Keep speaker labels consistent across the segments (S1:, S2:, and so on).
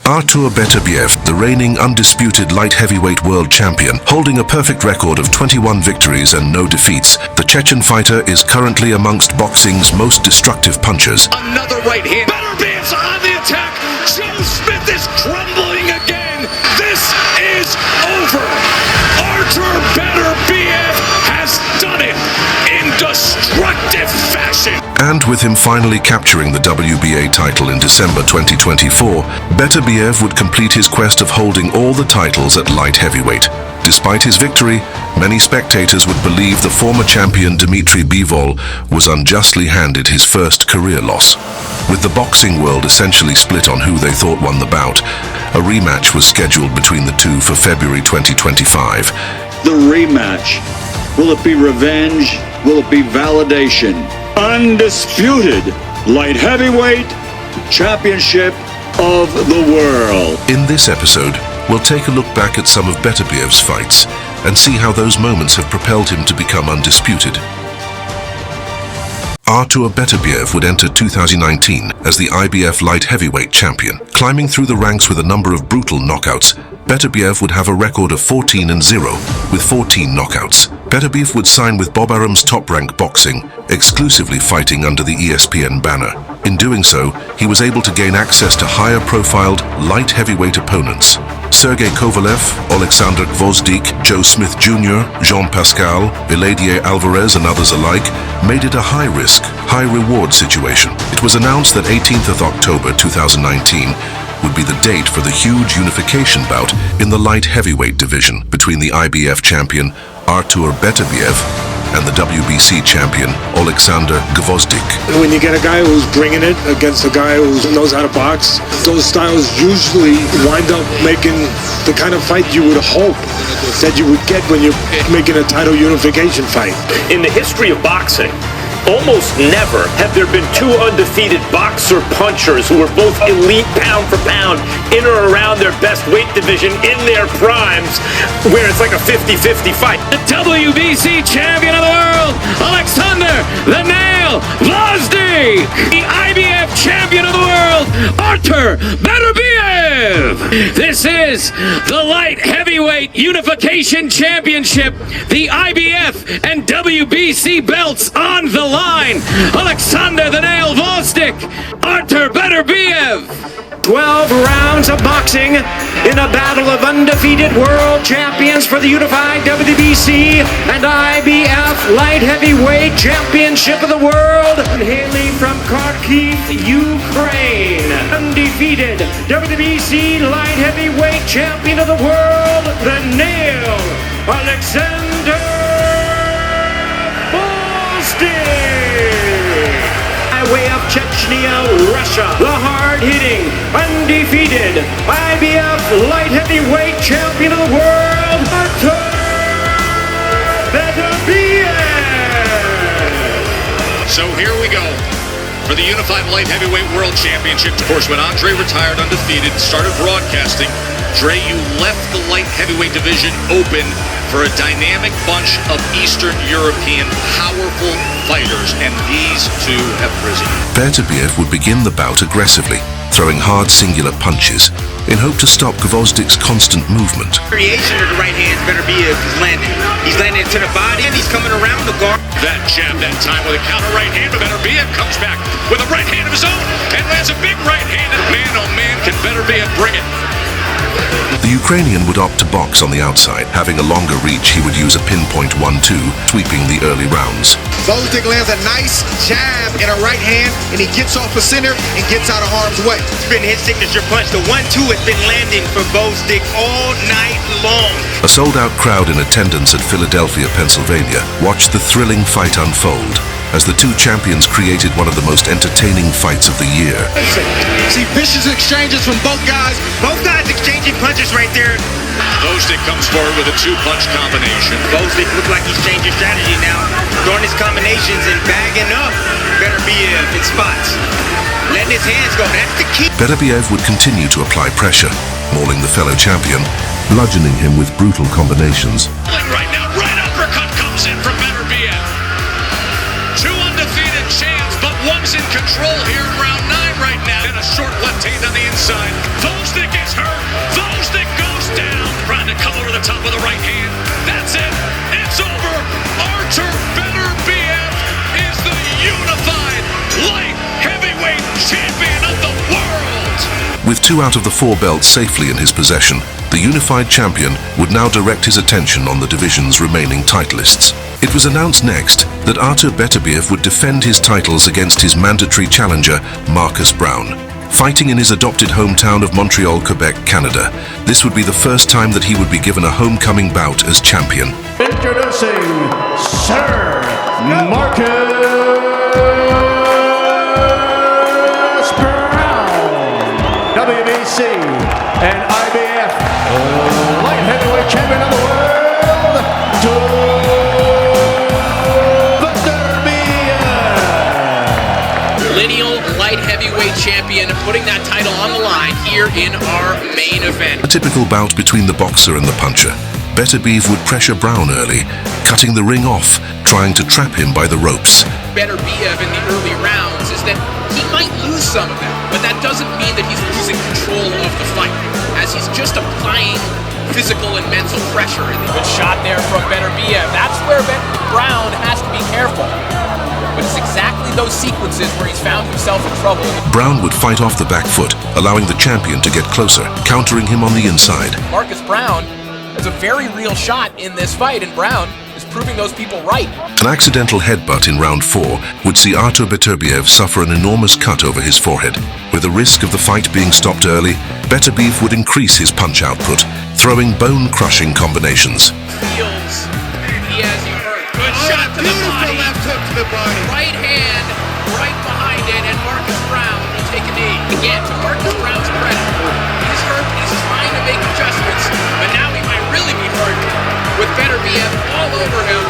S1: Artur Beterbiev, the reigning undisputed light heavyweight world champion, holding a perfect record of 21 victories and no defeats, the Chechen fighter is currently amongst boxing's most destructive punchers.
S2: Another right hand. Beterbiev's on the attack. Joe Smith is crumbling again. This is over. Artur Beterbiev has done it in destructive fashion.
S1: And with him finally capturing the WBA title in December 2024, Beterbiev would complete his quest of holding all the titles at light heavyweight. Despite his victory, many spectators would believe the former champion Dmitry Bivol was unjustly handed his first career loss. With the boxing world essentially split on who they thought won the bout, a rematch was scheduled between the two for February 2025.
S3: The rematch. Will it be revenge? Will it be validation? Undisputed light heavyweight championship of the world.
S1: In this episode, we'll take a look back at some of Beterbiev's fights and see how those moments have propelled him to become undisputed. Artur Beterbiev would enter 2019 as the IBF light heavyweight champion. Climbing through the ranks with a number of brutal knockouts, Beterbiev would have a record of 14-0 with 14 knockouts. Beterbiev would sign with Bob Arum's Top Rank Boxing, exclusively fighting under the ESPN banner. In doing so, he was able to gain access to higher-profiled light heavyweight opponents. Sergey Kovalev, Oleksandr Gvozdyk, Joe Smith Jr., Jean Pascal, Eleider Alvarez and others alike made it a high-risk, high-reward situation. It was announced that 18th of October 2019 would be the date for the huge unification bout in the light heavyweight division between the IBF champion Artur Beterbiev and the WBC champion Oleksandr Gvozdyk.
S4: When you get a guy who's bringing it against a guy who knows how to box, those styles usually wind up making the kind of fight you would hope that you would get when you're making a title unification fight.
S5: In the history of boxing, almost never have there been two undefeated boxer punchers who are both elite pound for pound in or around their best weight division in their primes, where it's like a 50-50 fight.
S2: The WBC champion of the world, Oleksandr "The Nail" Gvozdyk. The IBF champion of the world, Artur Beterbiev. This is the light heavyweight unification championship. The IBF and WBC belts on the line. Oleksandr "The Nail" Gvozdyk, Artur Beterbiev.
S6: 12 rounds of boxing in a battle of undefeated world champions for the unified WBC and IBF light heavyweight championship of the world. Hailing from Kharkiv, Ukraine, undefeated WBC light heavyweight champion of the world, The Nail, Oleksandr Gvozdyk. By way of Chechnya, Russia, the hard-hitting, undefeated IBF light heavyweight champion of the world, Artur Beterbiev.
S2: So here we go for the Unified Light Heavyweight World Championship. Of course, when Andre retired undefeated, started broadcasting, Dre, you left the light heavyweight division open for a dynamic bunch of Eastern European powerful fighters, and these two have risen.
S1: Beterbiev would begin the bout aggressively, throwing hard singular punches in hope to stop Gvozdyck's constant movement.
S7: Variation of the right hand, Beterbiev is landing. He's landing into the body and he's coming around the guard.
S2: That jab that time with a counter right hand, but Beterbiev comes back with a right hand of his own and lands a big right hand. And man, oh man, can Beterbiev bring it.
S1: The Ukrainian would opt to box on the outside. Having a longer reach, he would use a pinpoint 1-2, sweeping the early rounds.
S8: Gvozdyk lands a nice jab in a right hand, and he gets off the center and gets out of harm's way.
S7: It's been his signature punch. The 1-2 has been landing for Gvozdyk all night long.
S1: A sold-out crowd in attendance at Philadelphia, Pennsylvania, watched the thrilling fight unfold as the two champions created one of the most entertaining fights of the year.
S8: See vicious exchanges from both guys.
S7: Both guys exchanging punches right there.
S2: Gvozdyk comes forward with a two-punch combination.
S7: Gvozdyk looks like he's changing strategy now, throwing his combinations and bagging up Beterbiev in spots. Letting his hands go, that's the key.
S1: Beterbiev would continue to apply pressure, mauling the fellow champion, bludgeoning him with brutal combinations.
S2: Right now, right uppercut comes in from Beterbiev. Two undefeated champs, but one's in control here in round 9 right now. And a short left hand on the inside. Gvozdyk
S1: With 2 out of the 4 belts safely in his possession, the unified champion would now direct his attention on the division's remaining titleists. It was announced next that Artur Beterbiev would defend his titles against his mandatory challenger, Marcus Browne. Fighting in his adopted hometown of Montreal, Quebec, Canada, this would be the first time that he would be given a homecoming bout as champion.
S6: Introducing Sir Marcus Browne, WBC and IBF light heavyweight champion of the world,
S9: lineal light heavyweight champion, putting that title on the line here in our main event.
S1: A typical bout between the boxer and the puncher. Beterbiev would pressure Browne early, cutting the ring off, trying to trap him by the ropes.
S9: Beterbiev in the early rounds is that he might lose some of them, but that doesn't mean that he's losing control of the fight, as he's just applying physical and mental pressure.
S10: Good shot there from Beterbiev. That's where Browne has to be careful. But it's exactly those sequences where he's found himself in trouble.
S1: Browne would fight off the back foot, allowing the champion to get closer, countering him on the inside.
S10: Marcus Browne has a very real shot in this fight, and Browne is proving those people right.
S1: An accidental headbutt in round 4 would see Artur Beterbiev suffer an enormous cut over his forehead. With the risk of the fight being stopped early, Beterbiev would increase his punch output, throwing bone-crushing combinations.
S9: Feels he has you hurt. Good shot to the body.
S8: Left hook to the body.
S9: Right hand, right behind it, and Marcus Browne will take a knee. Again, to Marcus Browne's credit, he's hurt, he's trying to make adjustments, but now he might really be hurt with Beterbiev all over him.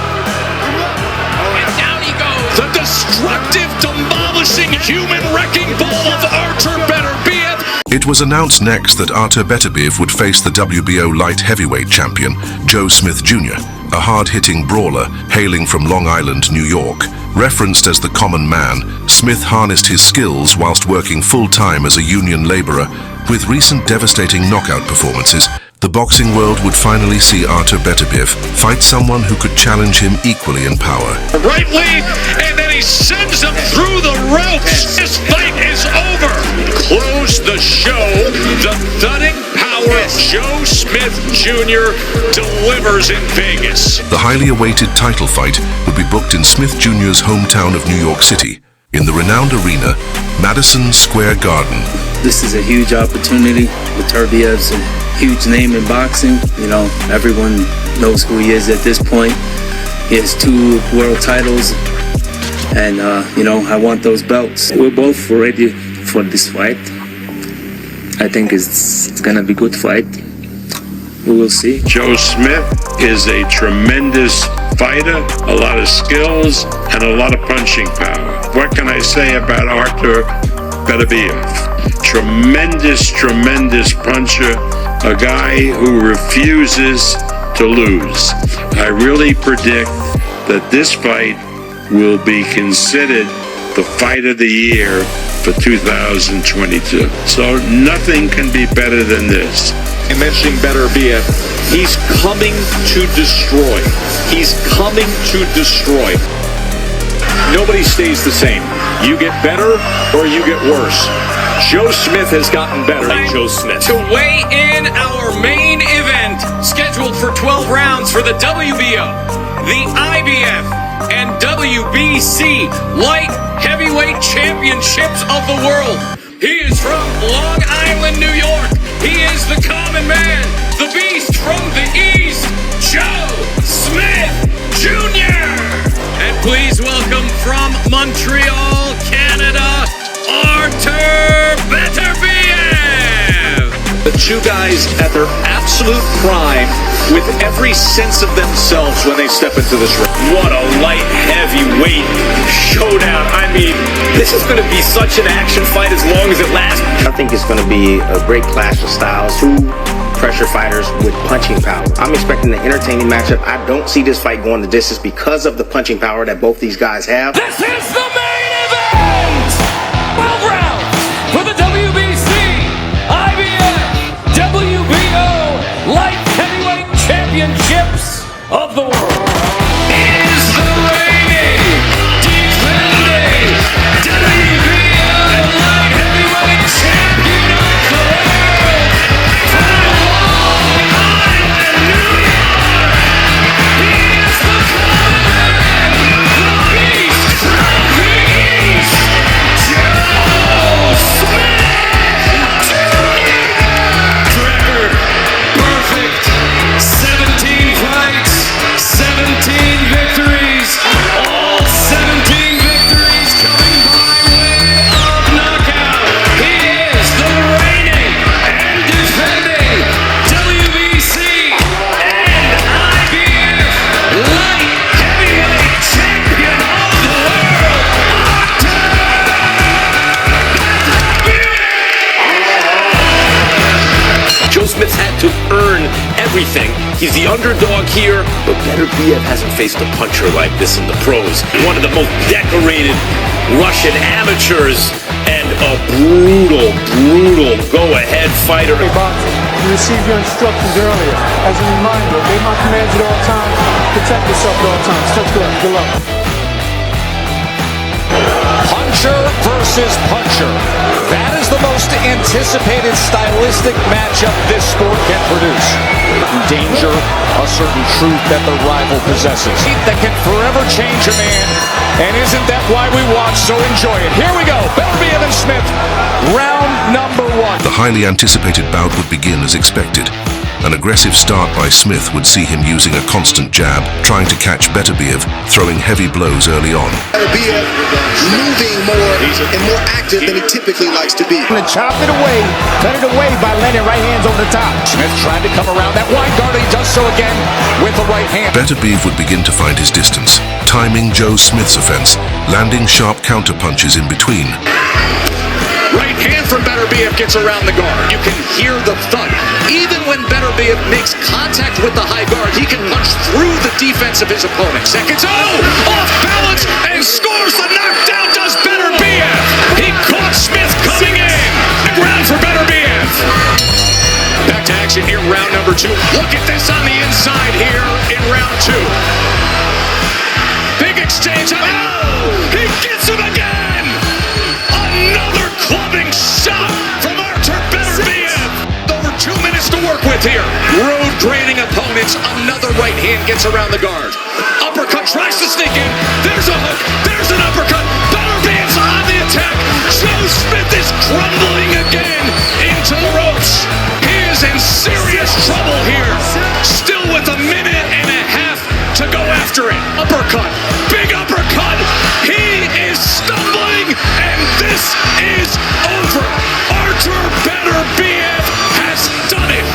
S9: And down he goes.
S2: The destructive, demolishing, human wrecking ball of Artur Beterbiev.
S1: It was announced next that Artur Beterbiev would face the WBO light heavyweight champion, Joe Smith Jr., a hard-hitting brawler hailing from Long Island, New York. Referenced as the common man, Smith harnessed his skills whilst working full-time as a union laborer. With recent devastating knockout performances, the boxing world would finally see Artur Beterbiev fight someone who could challenge him equally in power.
S2: Rightly, and then he sends him through the ropes. This fight is over. Close the show. The thudding power of Joe Smith Jr. delivers in Vegas.
S1: The highly awaited title fight would be booked in Smith Jr.'s hometown of New York City, in the renowned arena, Madison Square Garden.
S11: This is a huge opportunity. Beterbiev's a huge name in boxing. You know, everyone knows who he is at this point. He has 2 world titles, and you know, I want those belts. We're both ready for this fight. I think it's gonna be a good fight. We will see.
S3: Joe Smith is a tremendous fighter, a lot of skills, and a lot of punching power. What can I say about Artur Beterbiev? Tremendous, tremendous puncher, a guy who refuses to lose. I really predict that this fight will be considered the fight of the year for 2022. So nothing can be better than this.
S5: And mentioning Beterbiev, he's coming to destroy. He's coming to destroy. Nobody stays the same. You get better or you get worse. Joe Smith has gotten better. Joe Smith.
S9: To weigh in our main event, scheduled for 12 rounds for the WBO, the IBF, and WBC Light Heavyweight Championships of the world. He is from Long Island, New York. He is the common man, the beast from the East, Joe Smith Jr. And please welcome from Montreal, Canada, Artur Beterbiev.
S5: The 2 guys at their absolute prime with every sense of themselves when they step into this ring. What a light heavyweight showdown. I mean, this is going to be such an action fight as long as it lasts.
S12: I think it's going to be a great clash of styles. 2 pressure fighters with punching power. I'm expecting an entertaining matchup. I don't see this fight going the distance because of the punching power that both these guys have.
S10: This is the main event! 12 rounds for the WBC, IBF, WBO Light Heavyweight Championships of the world.
S2: Is the reigning, defending WBO Light Heavyweight Champion of the world.
S5: Smith's had to earn everything. He's the underdog here, but Beterbiev hasn't faced a puncher like this in the pros. One of the most decorated Russian amateurs and a brutal go-ahead fighter.
S13: Hey, boxer, you received your instructions earlier. As a reminder, obey my commands at all times. Protect yourself at all times. Touch gloves. Good luck.
S10: Puncher versus puncher. That is the most anticipated stylistic matchup this sport can produce. Danger, a certain truth that the rival possesses. That can forever change a man. And isn't that why we watch? So enjoy it. Here we go. Beterbiev and Smith. Round number 1.
S1: The highly anticipated bout would begin as expected. An aggressive start by Smith would see him using a constant jab, trying to catch Beterbiev, throwing heavy blows early on.
S8: Beterbiev moving more and more active than he typically likes to be.
S6: Chop it away, cut it away by landing right hands over the top.
S10: Smith trying to come around that wide guard. He does so again with the right hand.
S1: Beterbiev would begin to find his distance, timing Joe Smith's offense, landing sharp counter-punches in between.
S6: Right hand from Beterbiev gets around the guard. You can hear the thud. Even when Beterbiev makes contact with the high guard, he can punch through the defense of his opponent. Seconds, off balance, and scores the knockdown, does Beterbiev. He caught Smith coming in. Round for Beterbiev. Back to action here, round number 2. Look at this on the inside here in round 2. Big exchange. He gets him again. Another clubbing shot from Artur Beterbiev. Over 2 minutes to work with here. Road grading opponents. Another right hand gets around the guard. Uppercut tries to sneak in. There's a hook. There's an uppercut. Beterbiev's on the attack. Joe Smith is crumbling again into the ropes. He is in serious trouble here. Still with a minute and a half to go after it. Uppercut. Big uppercut. He is stumbling, and this is over. Artur Beterbiev has done it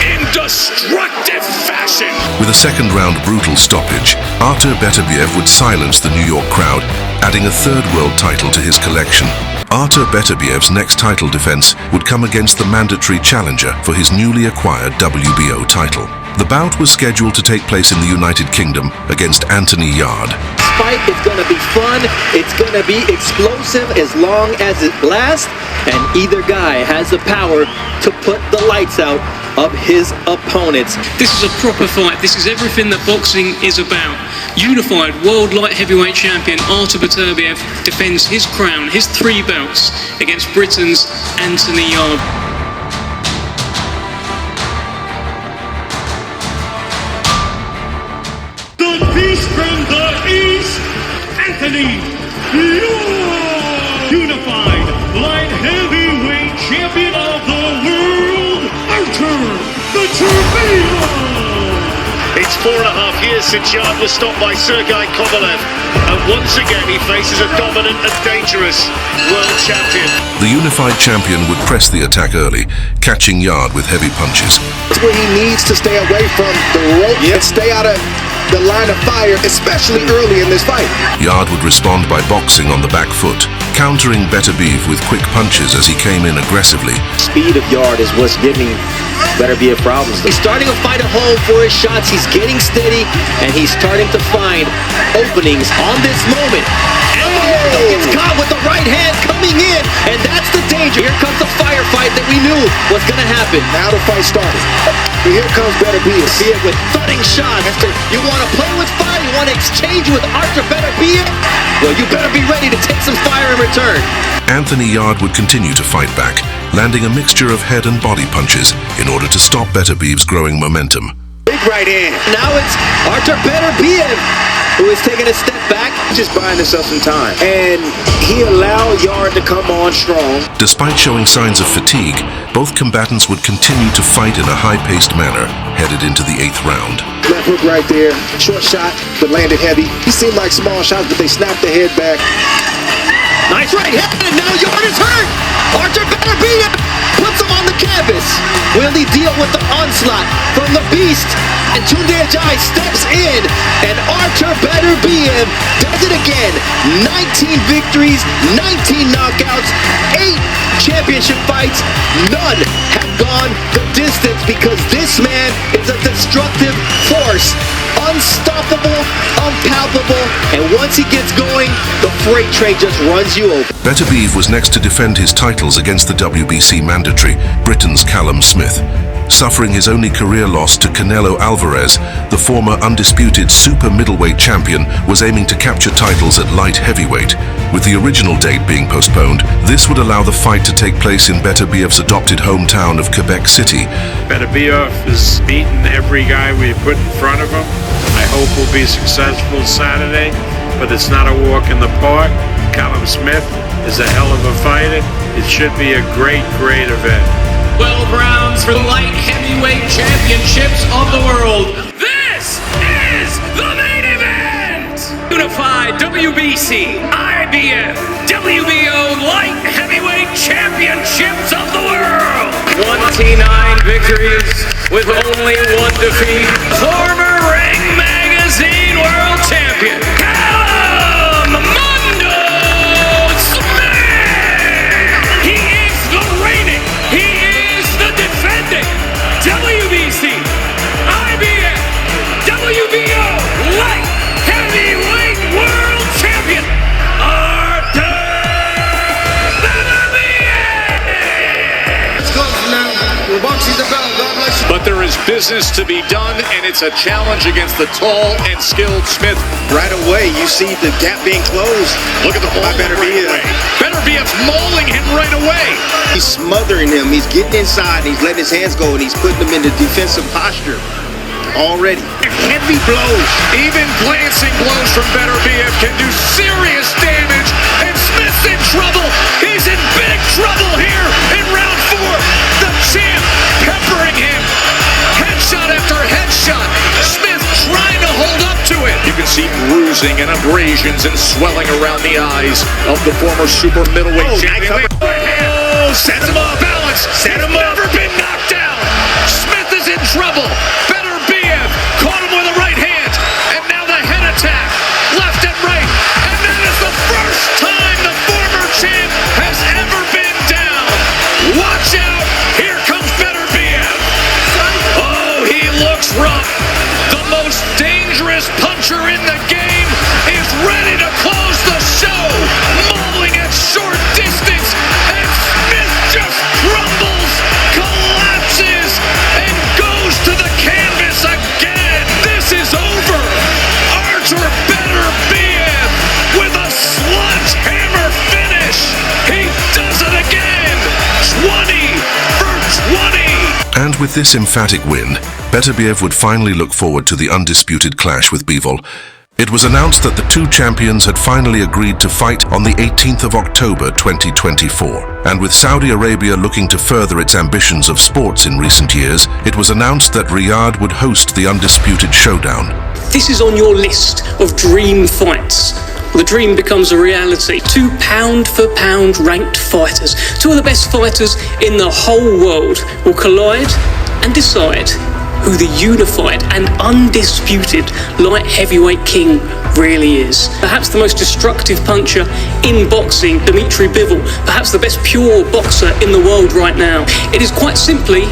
S6: in destructive fashion.
S1: With a second-round brutal stoppage, Artur Beterbiev would silence the New York crowd, adding a third world title to his collection. Artur Beterbiev's next title defense would come against the mandatory challenger for his newly acquired WBO title. The bout was scheduled to take place in the United Kingdom against Anthony Yarde.
S14: This fight is going to be fun. It's going to be explosive as long as it lasts. And either guy has the power to put the lights out of his opponents.
S2: This is a proper fight. This is everything that boxing is about. Unified world light heavyweight champion Artur Beterbiev defends his crown, his 3 belts, against Britain's Anthony Yarde.
S15: The beast from the east, Anthony Yarde, unified light heavyweight champion of the world, Artur Beterbiev.
S16: It's 4.5 years since Yarde was stopped by Sergei Kovalev, and once again he faces a dominant and dangerous world champion.
S1: The unified champion would press the attack early, catching Yarde with heavy punches.
S8: That's where he needs to stay away from the rope and stay out of the line of fire, especially early in this fight.
S1: Yarde would respond by boxing on the back foot, countering Beterbiev with quick punches as he came in aggressively.
S14: Speed of Yarde is what's giving Beterbiev problems. He's starting to fight at home for his shots. He's getting steady, and he's starting to find openings on this moment. And gets caught with the right hand coming in, and that's the danger. Here comes the firefight that we knew was going to happen.
S8: Now the fight started. Here comes Beterbiev.
S14: See it with thudding shots. You want to play with fire? You want to exchange with Artur Beterbiev? Well, you better be ready to take some fire in return.
S1: Anthony Yarde would continue to fight back, landing a mixture of head and body punches in order to stop Beterbiev's growing momentum.
S8: Big right hand.
S14: Now it's Artur Beterbiev who is taking a step back.
S12: Just buying himself some time. And he allowed Yarde to come on strong.
S1: Despite showing signs of fatigue, both combatants would continue to fight in a high-paced manner, headed into the 8th round.
S8: Left hook right there. Short shot, but landed heavy. He seemed like small shots, but they snapped the head back.
S14: Nice right hand, and now Yarde is hurt. Artur Beterbiev puts him on the canvas. Will he deal with the onslaught from the beast? And Tunde Ajayi steps in, and Artur Beterbiev does it again. 19 victories, 19 knockouts, 8 championship championship fights, none have gone the distance because this man is a destructive force. Unstoppable, unpalpable, and once he gets going, the freight train just runs you over.
S1: Beterbiev was next to defend his titles against the WBC mandatory, Britain's Callum Smith. Suffering his only career loss to Canelo Alvarez, the former undisputed super middleweight champion was aiming to capture titles at light heavyweight. With the original date being postponed, this would allow the fight to take place in Beterbiev's adopted hometown of Quebec City.
S17: Beterbiev has beaten every guy we put in front of him. I hope we'll be successful Saturday, but it's not a walk in the park. Callum Smith is a hell of a fighter. It should be a great, great event.
S9: 12 rounds for the light heavyweight championships of the world. This is the main event! Unified WBC, IBF, WBO light heavyweight championships of the world. 29 victories with only one defeat. Former Ring Magazine world champion, Callum Mundo Smith! He is the reigning, defending WBC, IBF, WBO light heavyweight world champion, Artur Beterbiev!
S15: Let's go now. We're boxing the bell. God bless you.
S16: But there is business to be done, and it's a challenge against the tall and skilled Smith.
S12: Right away, you see the gap being closed.
S16: Look at the ball. Beterbiev's mauling him right away.
S12: He's smothering him. He's getting inside. He's letting his hands go, and he's putting him in the defensive posture already.
S16: Heavy blows. Even glancing blows from Beterbiev can do serious damage, and Smith's in trouble. He's in big trouble here in round 4. The champ peppering him. Headshot after headshot. Smith trying to hold up to it. You can see bruising and abrasions and swelling around the eyes of the former super middleweight champion. Sends him off balance. Never been knocked down. Smith is in trouble. Beterbiev caught him with a right hand. And now the head attack. Left and right. And that is the first time the former champ has ever been down. Watch out. Here comes Beterbiev. Oh, he looks rough. The most dangerous puncher in the game is ready to close the show. Mauling at short distance. And Smith just crumbles, collapses, and goes to the canvas again. This is over. Artur Beterbiev with a sledgehammer finish. He does it again. 20 for 20.
S1: And with this emphatic win, Beterbiev would finally look forward to the undisputed clash with Bivol. It was announced that the two champions had finally agreed to fight on the 18th of October 2024. And with Saudi Arabia looking to further its ambitions of sports in recent years, it was announced that Riyadh would host the undisputed showdown.
S18: This is on your list of dream fights. The dream becomes a reality. 2 pound-for-pound ranked fighters, 2 of the best fighters in the whole world, will collide and decide who the unified and undisputed light heavyweight king really is. Perhaps the most destructive puncher in boxing, Dmitry Bivol, perhaps the best pure boxer in the world right now. It is quite simply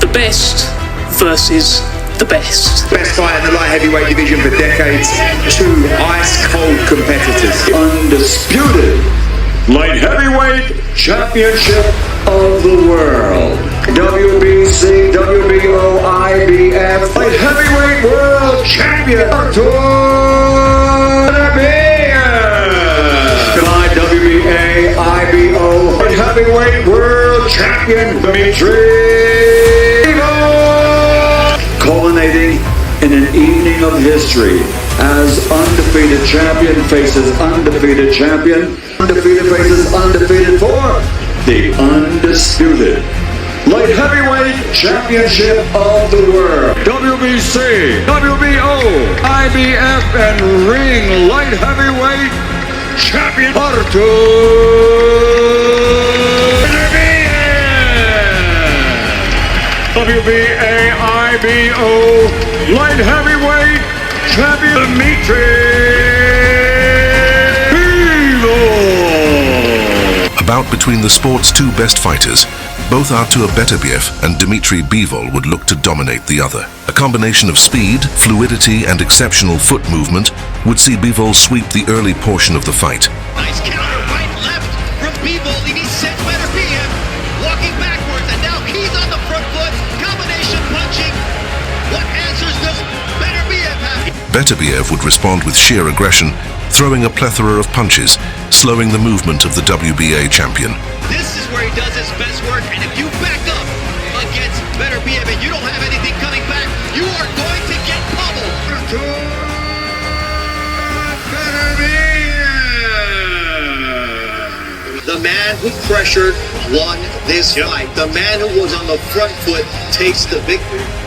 S18: the best versus the best.
S19: Best fight in the light heavyweight division for decades. 2 ice-cold competitors.
S3: Undisputed light heavyweight championship of the world. WBC, WBO, IBF light heavyweight world champion Artur Beterbiev. WBA, IBO light heavyweight world champion Dmitry Bivol. Culminating in an evening of history as undefeated champion faces undefeated champion. Undefeated faces undefeated for the undisputed light heavyweight championship of the world. WBC, WBO, IBF, and ring light heavyweight champion Artur Beterbiev. WBA, IBO, light heavyweight champion Dmitry Bivol.
S1: bout between the sport's two best fighters, both Artur Beterbiev and Dmitry Bivol would look to dominate the other. A combination of speed, fluidity, and exceptional foot movement would see Bivol sweep the early portion of the fight.
S20: Nice counter, right, left from Bivol, and he sent Beterbiev walking backwards, and now he's on the front foot, combination punching. What answers does Beterbiev have?
S1: Beterbiev would respond with sheer aggression, throwing a plethora of punches, slowing the movement of the WBA champion.
S20: This is where he does his best work, and if you back up against Beterbiev and you don't have anything coming back, you are going to get pummeled. The man who pressured won this fight. The man who was on the front foot takes the victory.